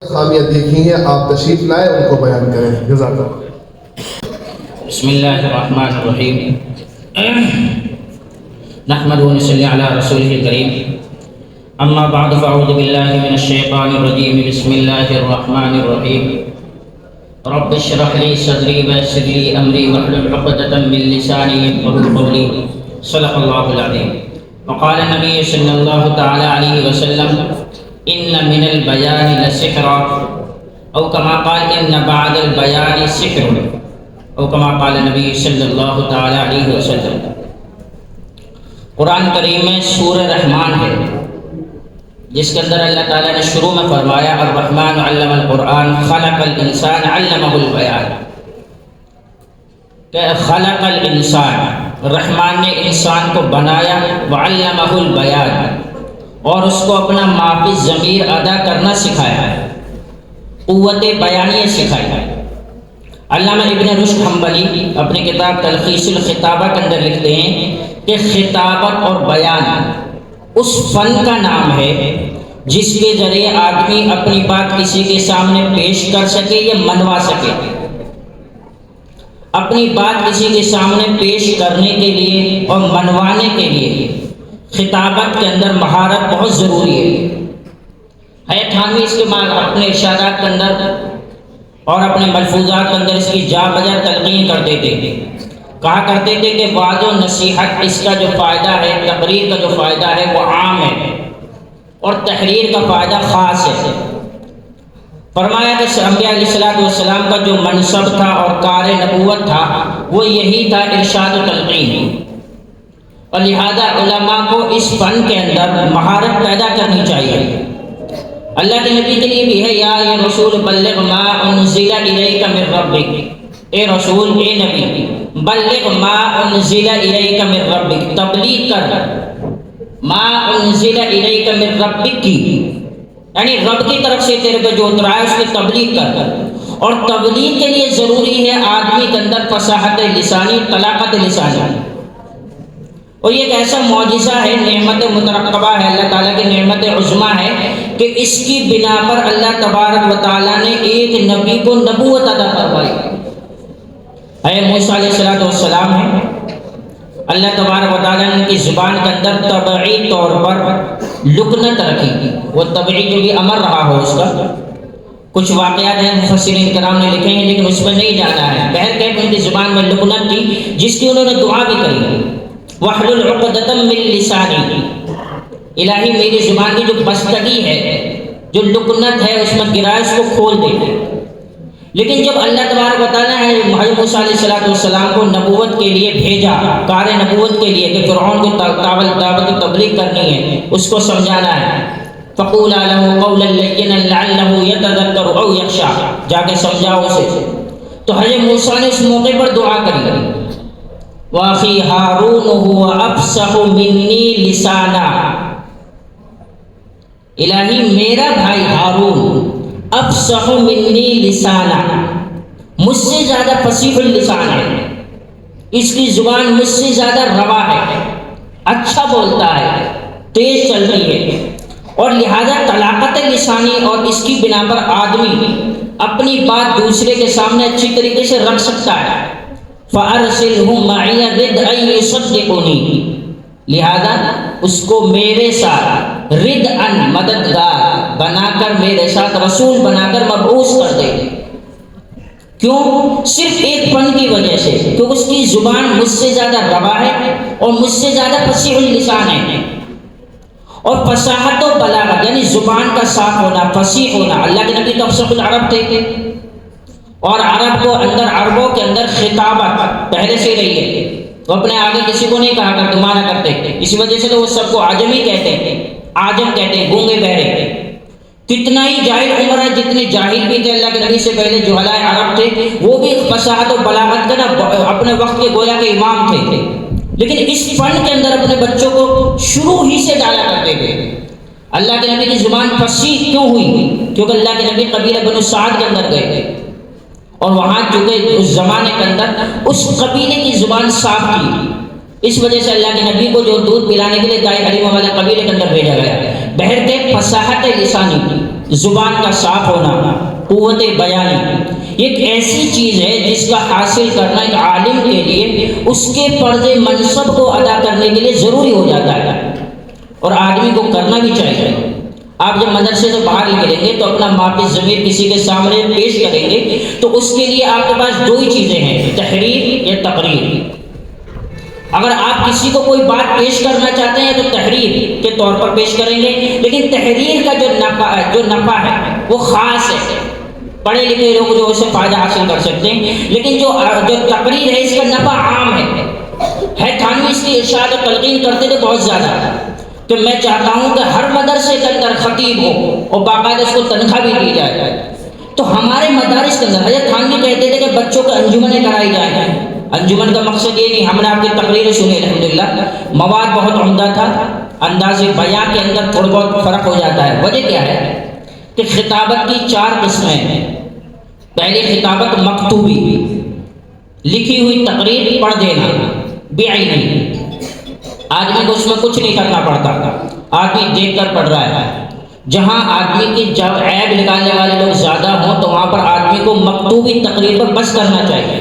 خامیاں دیکھی ہیں آپ تشریف لائے ان کو بیان کریں. جزاک اللہ. بسم اللہ الرحمن الرحیم. نحمد و نصلی علی رسولہ الکریم. اما بعد فاعوذ باللہ من الشیطان الرجیم. بسم اللہ الرحمن الرحیم. رب اشرح لی صدری ویسر لی امری واحلل عقدۃ من لسانی یفقهوا قولی. صدق اللہ العظیم. وقال نبی صلی اللہ تعالی علیہ وسلم ان من البیان لسحرا او کما قال ان بعد البیان سحر او کما قال نبی صلی اللہ تعالی علیہ وسلم. قرآن کریم میں سورہ رحمان ہے جس کے اندر اللہ تعالیٰ نے شروع میں فرمایا الرحمن علم القرآن خلق الانسان علمہ البیان. کہ خلق الانسان، رحمان نے انسان کو بنایا، وعلمہ البیان، اور اس کو اپنا مافی ضمیر ادا کرنا سکھایا ہے، قوت بیانیہ سکھائی ہے. علامہ ابن رشد حنبلی اپنی کتاب تلخیص الخطابہ کے اندر لکھتے ہیں کہ خطابت اور بیان اس فن کا نام ہے جس کے ذریعے آدمی اپنی بات کسی کے سامنے پیش کر سکے یا منوا سکے. اپنی بات کسی کے سامنے پیش کرنے کے لیے اور منوانے کے لیے خطابت کے اندر مہارت بہت ضروری ہے. حیات تھانوی اس کے اپنے ارشادات کے اندر اور اپنے ملفوظات کے اندر اس کی جا بجا تلقین کرتے تھے. کہا کرتے تھے کہ وعظ و نصیحت اس کا جو فائدہ ہے، تقریر کا جو فائدہ ہے وہ عام ہے اور تحریر کا فائدہ خاص ہے. فرمایا کہ انبیاء علیہ السلام کا جو منصب تھا اور کار نبوت تھا وہ یہی تھا، ارشاد و تلقین. اور لہذا علماء کو اس فن کے اندر مہارت پیدا کرنی چاہیے. اللہ کے نبی کے لیے بھی ہے یا رسول بلغ ما انزل الیک من ربک، اے رسول، اے نبی، بلغ ما انزل الیک من ربک، تبلیغ کر ما انزل الیک من ربک کی، یعنی رب کی طرف سے تیرے پہ جو اترا ہے اس کی تبلیغ کر. اور تبلیغ کے لیے ضروری ہے آدمی کے اندر فصاحت لسانی، طلاقت لسانی. اور یہ ایک ایسا معجزہ ہے، نعمت مترقبہ ہے، اللہ تعالیٰ کی نعمت عظمیٰ ہے کہ اس کی بنا پر اللہ تبارک و تعالیٰ نے ایک نبی کو نبوت عطا فرمائی. اے موسیٰ علیہ السلام ہے، اللہ تبارک و تعالیٰ نے ان کی زبان کے اندر طبعی طور پر لکنت رکھی. وہ طبعی جو بھی امر رہا ہو اس کا کچھ واقعات ہیں مفسرین کرام نے لکھے ہیں لیکن اس میں نہیں جانا ہے. بہرکیف ان کی زبان میں لکنت تھی جس کی انہوں نے دعا بھی کری، وَاحْلُلْ عُقْدَةً مِّن لِّسَانِي، الہی میری زبان کی جو بستگی ہے، جو لکنت ہے اس میں گرائے اس کو کھول دے. لیکن جب اللہ تبارک و تعالیٰ نے حضرت موسیٰ علیہ السلام کو نبوت کے لیے بھیجا، کار نبوت کے لیے کہ فرعون کو دعوت و تبلیغ کرنی ہے، اس کو سمجھانا ہے، فَقُولَا لَهُ قَوْلًا لَّيِّنًا لَّعَلَّهُ يَتَذَكَّرُ أَوْ يَخْشَىٰ، جا کے سمجھاؤ اسے. تو حضرت موسیٰ نے اس موقع پر دعا کری، وَأَخِي هَارُونُ هُوَ أَفْصَحُ مِنِّي لِسَانًا، الہی میرا بھائی ہارون افصح منی لسانا، مجھ سے زیادہ فصیح اللسان ہے، اس کی زبان مجھ سے زیادہ روا ہے، اچھا بولتا ہے، تیز چلتی ہے. اور لہذا طلاقت لسانی اور اس کی بنا پر آدمی اپنی بات دوسرے کے سامنے اچھی طریقے سے رکھ سکتا ہے. فَأَرْسِلْهُ مَعِيَ رِدْءً يُصَدِّقُنِي، لہذا اس کو میرے ساتھ ردءً مددگار بنا کر، میرے ساتھ رسول بنا کر مبعوث کر دے. کیوں؟ صرف ایک فن کی وجہ سے کہ اس کی زبان مجھ سے زیادہ روا ہے اور مجھ سے زیادہ فصیح اللسان ہے. اور فصاحت و بلاغت یعنی زبان کا صاف ہونا، فصیح ہونا. اللہ کے نبی تو افصح العرب تھے اور عرب کو اندر، عربوں کے اندر خطابت پہلے سے رہی ہے. وہ اپنے آگے کسی کو نہیں کہا کرتے، مانا کرتے، اسی وجہ سے تو وہ سب کو عجمی کہتے ہیں، عاجم کہتے ہیں، گونگے بہرے. کتنا ہی جاہل عمر ہے، جتنے جاہل بھی تھے اللہ کے نبی سے پہلے جہلاء عرب تھے، وہ بھی فصاحت و بلاغت کا نا اپنے وقت کے گویا کے امام تھے. لیکن اس فن کے اندر اپنے بچوں کو شروع ہی سے ڈالا کرتے تھے. اللہ کے نبی کی زبان فصیح کیوں ہوئی؟ کیونکہ اللہ کے نبی قبیلہ بنو سعد کے اندر گئے تھے اور وہاں چونکہ اس زمانے کے اندر اس قبیلے کی زبان صاف تھی، اس وجہ سے اللہ کے نبی کو جو دودھ پلانے کے لیے دائی حلیمہ والے قبیلے کے اندر بھیجا گیا. بہرکیف فصاحت لسانی زبان کا صاف ہونا، قوت بیانی، یہ ایک ایسی چیز ہے جس کا حاصل کرنا ایک عالم کے لیے اس کے فرض منصب کو ادا کرنے کے لیے ضروری ہو جاتا ہے، اور آدمی کو کرنا بھی چاہیے۔ آپ جب مدرسے سے باہر نکلیں گے تو اپنا ماپی ضمیر کسی کے سامنے پیش کریں گے تو اس کے لیے آپ کے پاس دو ہی چیزیں ہیں، تحریر یا تقریر۔ اگر آپ کسی کو کوئی بات پیش کرنا چاہتے ہیں تو تحریر کے طور پر پیش کریں گے، لیکن تحریر کا جو نفع ہے وہ خاص ہے، پڑھے لکھے لوگ جو اسے فائدہ حاصل کر سکتے ہیں، لیکن جو تقریر ہے اس کا نفع عام ہے۔ تھانوی اس کی ارشاد و تلقین کرتے تھے بہت زیادہ کہ میں چاہتا ہوں کہ ہر مدرسے کے اندر خطیب ہو اور باقاعدہ اس کو تنخواہ بھی دی جائے۔ تو ہمارے مدارس کے اندر حضرت تھانوی کہتے تھے کہ بچوں کو انجمنیں کرائی جائیں۔ انجمن کا مقصد یہ نہیں، ہم نے آپ کی تقریریں سنی الحمدللہ، مواد بہت عمدہ تھا، انداز بیاں کے اندر تھوڑا بہت فرق ہو جاتا ہے۔ وجہ کیا ہے کہ خطابت کی 4 قسمیں ہیں۔ پہلی خطابت مکتوبی، لکھی ہوئی تقریر پڑھ دینا، بعینی، آدمی کو اس میں کچھ نہیں کرنا پڑتا، آدمی دیکھ کر پڑھ رہا ہے۔ جہاں آدمی کی جب عیب نکالنے والے لوگ زیادہ ہوں تو وہاں پر آدمی کو مکتوبی تقریر پر بس کرنا چاہیے۔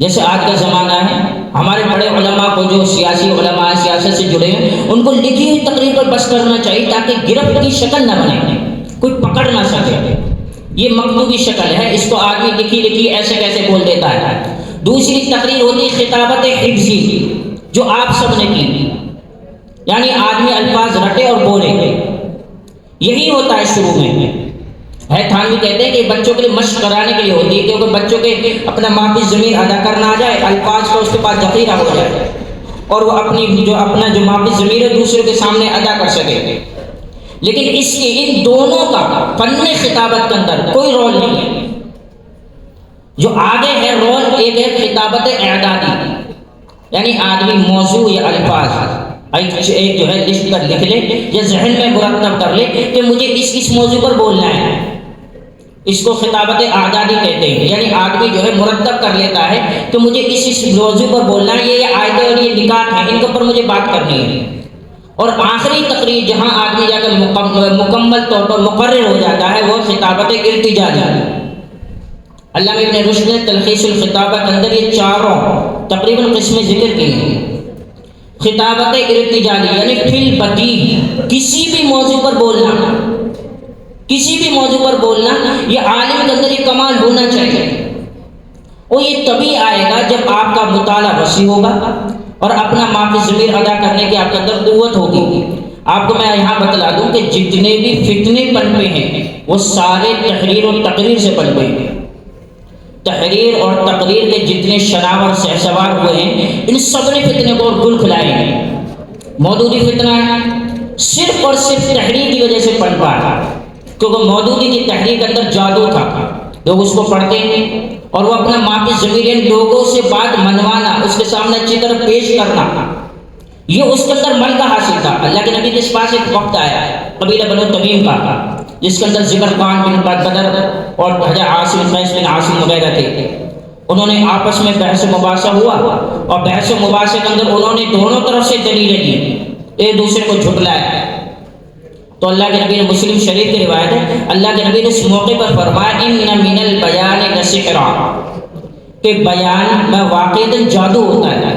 جیسے آج کا زمانہ ہے، ہمارے بڑے علماء کو جو سیاسی علماء سیاست سے جڑے ہیں ان کو لکھی ہوئی تقریر پر بس کرنا چاہیے تاکہ گرفت کی شکل نہ بنے، کوئی پکڑ نہ سکے۔ یہ مکتوبی شکل ہے، اس کو آدمی لکھی ایسے کیسے بول دیتا ہے۔ دوسری تقریر ہوتی ہے خطابت حفظی، جو آپ سب نے کی، یعنی آدمی الفاظ رٹے اور بولے، یہی ہوتا ہے شروع میں۔ تھانوی کہتے ہیں کہ بچوں کے لیے مشق کرانے کے لیے ہوتی ہے، کیونکہ بچوں کے اپنا ماپی ضمیر ادا کرنا آ جائے، الفاظ کا اس کے پاس ذخیرہ ہو جائے اور وہ اپنا جو ماپی ضمیر ہے دوسروں کے سامنے ادا کر سکے۔ لیکن ان دونوں کا فن خطابت کے اندر کوئی رول نہیں ہے۔ جو آگے ہے رول، ایک ہے خطابت اعدادی، یعنی آدمی موضوع یا الفاظ ایک جو ہے لسٹ پر لکھ لے یا ذہن میں مرتب کر لے کہ مجھے اس موضوع پر بولنا ہے، اس کو خطابت اعدادی کہتے ہیں۔ یعنی آدمی جو ہے مرتب کر لیتا ہے کہ مجھے اس موضوع پر بولنا ہے، یہ آیتیں اور یہ نکات ہیں، ان کے اوپر مجھے بات کرنی ہے۔ اور آخری تقریر جہاں آدمی جا کر مکمل طور پر مقرر ہو جاتا ہے وہ خطابت ارتجالی۔ علامہ ابن رشد نے تلخیص الخطابہ کے اندر یہ چاروں تقریباً قسمیں ذکر کی ہیں۔ خطابت ارتجالی یعنی فی البدیہہ، کسی بھی موضوع پر بولنا، کسی بھی موضوع پر بولنا، یہ عالم کے اندر یہ کمال ہونا چاہیے۔ اور یہ تبھی آئے گا جب آپ کا مطالعہ وسیع ہوگا اور اپنا ماپی ضمیر ادا کرنے کی آپ کے اندر قوت ہوگی۔ آپ کو میں یہاں بتلا دوں کہ جتنے بھی فتنے پنپے ہیں وہ سارے تحریر اور تقریر سے پنپے ہیں۔ تحریر اور تقریر کے جتنے شناور شہسوار ہوئے ہیں ان سب نے فتنے کو گل کھلائے ہیں۔ مودودی فتنہ ہے صرف اور صرف تحریر کی وجہ سے پنپا ہے، کیونکہ مودودی کی تحریر کے اندر جادو تھا، لوگ اس کو پڑھتے ہیں اور وہ اپنا ماپی ضمیر لوگوں سے بات منوانا، اس کے سامنے اچھی طرح پیش کرنا، یہ اس کے اندر ملکہ حاصل تھا۔ اللہ کے نبی کے پاس ایک وقت آیا قبیلہ بنو تمیم کا، جس کے اندر ذکر خان بن بدر اور حضرت عاصم قیس بن عاصم وغیرہ تھے۔ انہوں نے آپس میں بحث و مباحثہ ہوا اور بحث و مباحثے کے اندر انہوں نے دونوں طرف سے دلیلیں دی، ایک دوسرے کو جھٹلایا۔ تو اللہ کے نبی نے مسلم شریف کی روایت ہے، اللہ کے نبی نے اس موقع پر فرمایا ان من البیان لسحرا، کہ بیان میں واقعی جادو ہوتا ہے۔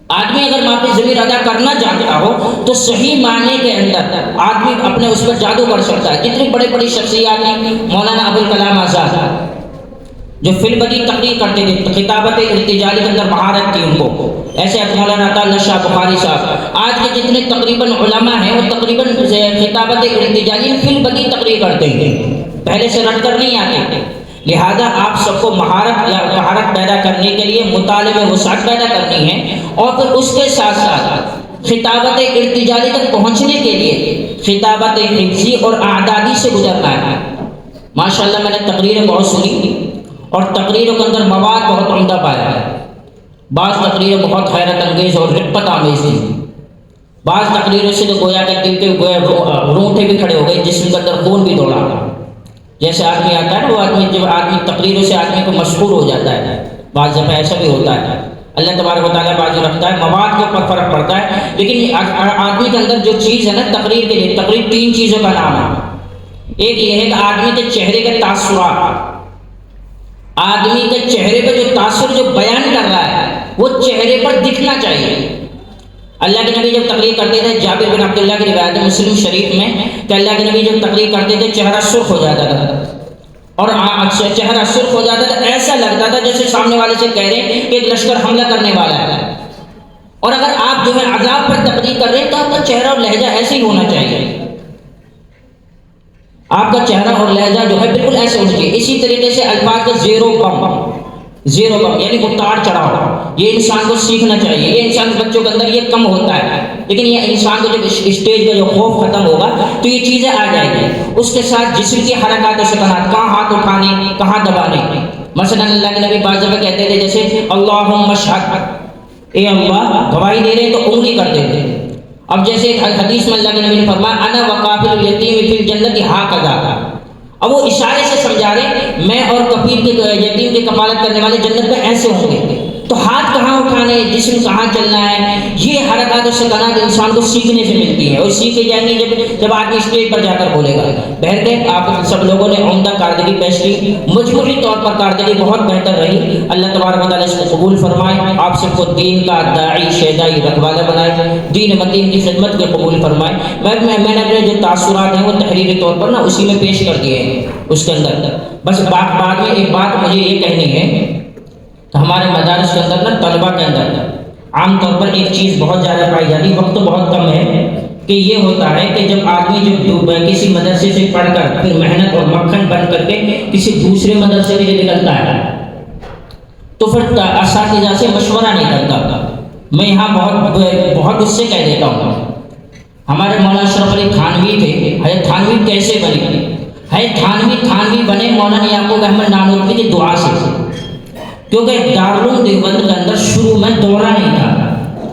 آدمی اگر ماپی ضمیر ادا کرنا جانتا ہو تو صحیح معنی کے اندر آدمی اپنے اس پر جادو کر سکتا ہے۔ کتنی بڑی بڑی شخصیات ہیں، مولانا ابوالکلام آزاد جو فی البدی تقریر کرتے تھے، خطابت ارتجالی کے اندر مہارت تھی ان کو، ایسے مولانا عطا اللہ شاہ بخاری صاحب۔ آج کے جتنے تقریباً علماء ہیں وہ تقریباً خطابت ارتجالی فی البدی تقریر کرتے ہیں، پہلے سے رٹ کر نہیں آتے۔ لہذا آپ سب کو مہارت پیدا کرنے کے لیے مطالعے میں وسعت پیدا کرنی ہے، اور پھر اس کے ساتھ ساتھ خطابت ارتجالی تک پہنچنے کے لیے خطابت حفظی اور اعدادی سے گزرنا ہے۔ ماشاءاللہ میں نے تقریریں بہت سنی اور تقریروں کے اندر مواد بہت عمدہ پایا ہے۔ بعض تقریریں بہت حیرت انگیز اور رقت آمیز تھیں، بعض تقریروں سے تو گویا کہ دل کے رونگٹے بھی کھڑے ہو گئے، جسم کے اندر خون بھی دوڑا۔ جیسے آدمی آتا ہے وہ آدمی جب آدمی تقریروں سے آدمی کو مشہور ہو جاتا ہے، بعض دفعہ ایسا بھی ہوتا ہے، اللہ تبارک و تعالیٰ بازی رکھتا ہے، مواد کے اوپر فرق پڑتا ہے، لیکن آدمی کے اندر جو چیز ہے نا تقریر کے لیے، تقریر 3 چیزوں کا نام ہے۔ ایک یہ ہے کہ آدمی کے چہرے کے تاثرات، آدمی کے چہرے پہ جو تاثر جو بیان کر رہا ہے وہ چہرے پر دکھنا چاہیے۔ اللہ کے نبی جب تقریر کرتے تھے، جابر بن عبداللہ کی روایت ہے مسلم شریف میں کہ اللہ کے نبی جب تقریر کرتے تھے چہرہ سرخ ہو جاتا تھا، اور چہرہ سرخ ہو جاتا تھا، ایسا لگتا تھا جیسے سامنے والے سے کہہ رہے ہیں کہ ایک لشکر حملہ کرنے والا ہے۔ اور اگر آپ جو ہے عذاب پر تقریر کر رہے ہیں تو آپ کا چہرہ اور لہجہ ایسے ہی ہونا چاہیے، آپ کا چہرہ اور لہجہ جو ہے بالکل ایسے ہونا چاہیے۔ اسی طریقے سے الفاظ کا زیر و بم یعنی اتار چڑھاؤ، یہ انسان کو سیکھنا چاہیے۔ یہ انسان بچوں کے اندر یہ کم ہوتا ہے، لیکن یہ انسان کو جب اسٹیج کا جو خوف ختم ہوگا تو یہ چیزیں آ جائیں گی۔ اس کے ساتھ جسم کی حرکات و سکنات، کہاں ہاتھ اٹھانے کہاں دبانے۔ مثلا اللہ کے نبی بعض دفعہ کہتے تھے جیسے اللہم اشہد، اے اللہ گواہی دے رہے تو انگلی کر دیتے۔ اب جیسے حدیث میں اللہ کے نبی نے فرمایا انا وقافل الیتیم فی الجنت ہاکذا، اب وہ اشارے سے سمجھا رہے میں اور کفیل کے یتیم کی کفالت کرنے والے جنت میں ایسے ہوں گے۔ تو ہاتھ کہاں اٹھانے، جسم کہاں چلنا ہے، یہ حرکات و سکنات انسان کو سیکھنے سے ملتی ہے، اور سیکھے جائیں گے جب آدمی اسٹیج پر جا کر بولے گا۔ بہرکیف آپ سب لوگوں نے عمدہ کارکردگی پیش کی، مجموعی طور پر کارکردگی بہت بہتر رہی۔ اللہ تبارک و تعالیٰ اس کو قبول فرمائے، آپ سب کو دین کا داعی شیدائی رکھوالا بنائے، دین متین کی خدمت کو قبول فرمائے۔ میں نے اپنے جو تاثرات ہیں وہ تحریری طور پر اسی میں پیش کر دیے ہیں اس کے اندر۔ بس بعد میں ایک بات مجھے یہ کہنی ہے کہ ہمارے مدارس کے اندر طلباء کے اندر عام طور پر ایک چیز بہت زیادہ پائی جاتی ہے، وقت تو بہت کم ہے، کہ یہ ہوتا ہے کہ جب آدمی جو کسی مدرسے سے پڑھ کر پھر محنت اور مکھن بن کر کے کسی دوسرے مدرسے کے لیے نکلتا ہے تو پھر اساتذہ سے مشورہ نہیں کرتا۔ میں یہاں بہت اس سے کہہ دیتا ہوں، ہمارے مولانا اشرف علی تھانوی تھے، حضرت تھانوی کیسے بنے؟ حضرت تھانوی بنے مولانا یعقوب احمد نانوتوی کی دعا سے، کیونکہ دارالعلوم دیوبند کے اندر شروع میں دورہ نہیں تھا،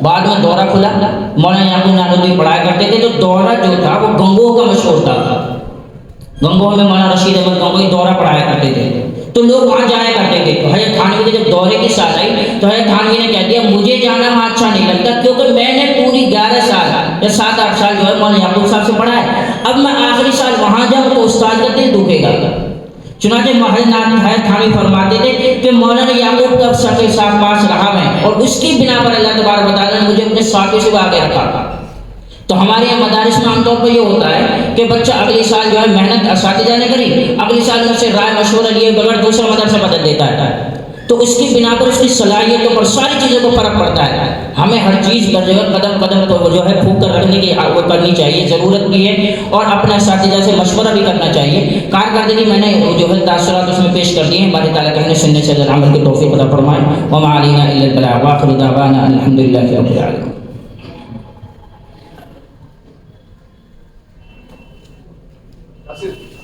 بعد میں دورہ کھلا، مولانا یعقوب نانوتوی پڑھایا کرتے تھے، تو دورہ جو تھا وہ گنگوہ کا مشہور تھا، گنگوہ میں مولانا رشید احمد گنگوہی دورہ پڑھایا کرتے تھے، تو لوگ وہاں جایا کرتے تھے۔ تو حضرت تھانوی کے جب دورے کی سال آئی تو حضرت تھانوی نے کہہ دیا مجھے جانا وہاں اچھا نہیں لگتا، کیونکہ میں نے پوری 11 سال یا 7-8 سال جو ہے مولانا یعقوب صاحب سے پڑھا ہے، اب میں آخری سال وہاں جاؤں تو استاد کا دل دکھے گا۔ چنانچہ حضرت تھانوی فرماتے تھے کہ مولانا یعقوب کا ساتھ پاس رہا میں، اور اس کی بنا پر اللہ تبارک و تعالیٰ نے مجھے اپنے ساتھی سے آگے رکھا۔ تو ہمارے یہاں مدارس میں عام طور پر یہ ہوتا ہے کہ بچہ اگلے سال جو ہے محنت اساتذہ نے کری، اگلے سال مجھ سے رائے مشورہ لیے بغیر دوسرا مدرسہ بدل دیتا ہے، تو اس کی بنا پر اس کی صلاحیتوں پر ساری چیزوں کو فرق پڑتا ہے۔ ہمیں ہر چیز پر جو ہے قدم قدم کو جو ہے پھونک کر رکھنے کی وہ کرنی چاہیے، ضرورت بھی ہے، اور اپنے اساتذہ سے مشورہ بھی کرنا چاہیے۔ کارکردگی میں نے جو ہے تاثرات اس میں پیش کر دیے ہیں، ہمارے تعالیٰ کہنے سننے سے عمل کی توفیق عطا فرمائے۔ وما علینا الا البلاغ، وآخر دعوانا الحمدللہ رب العالمین۔ آصف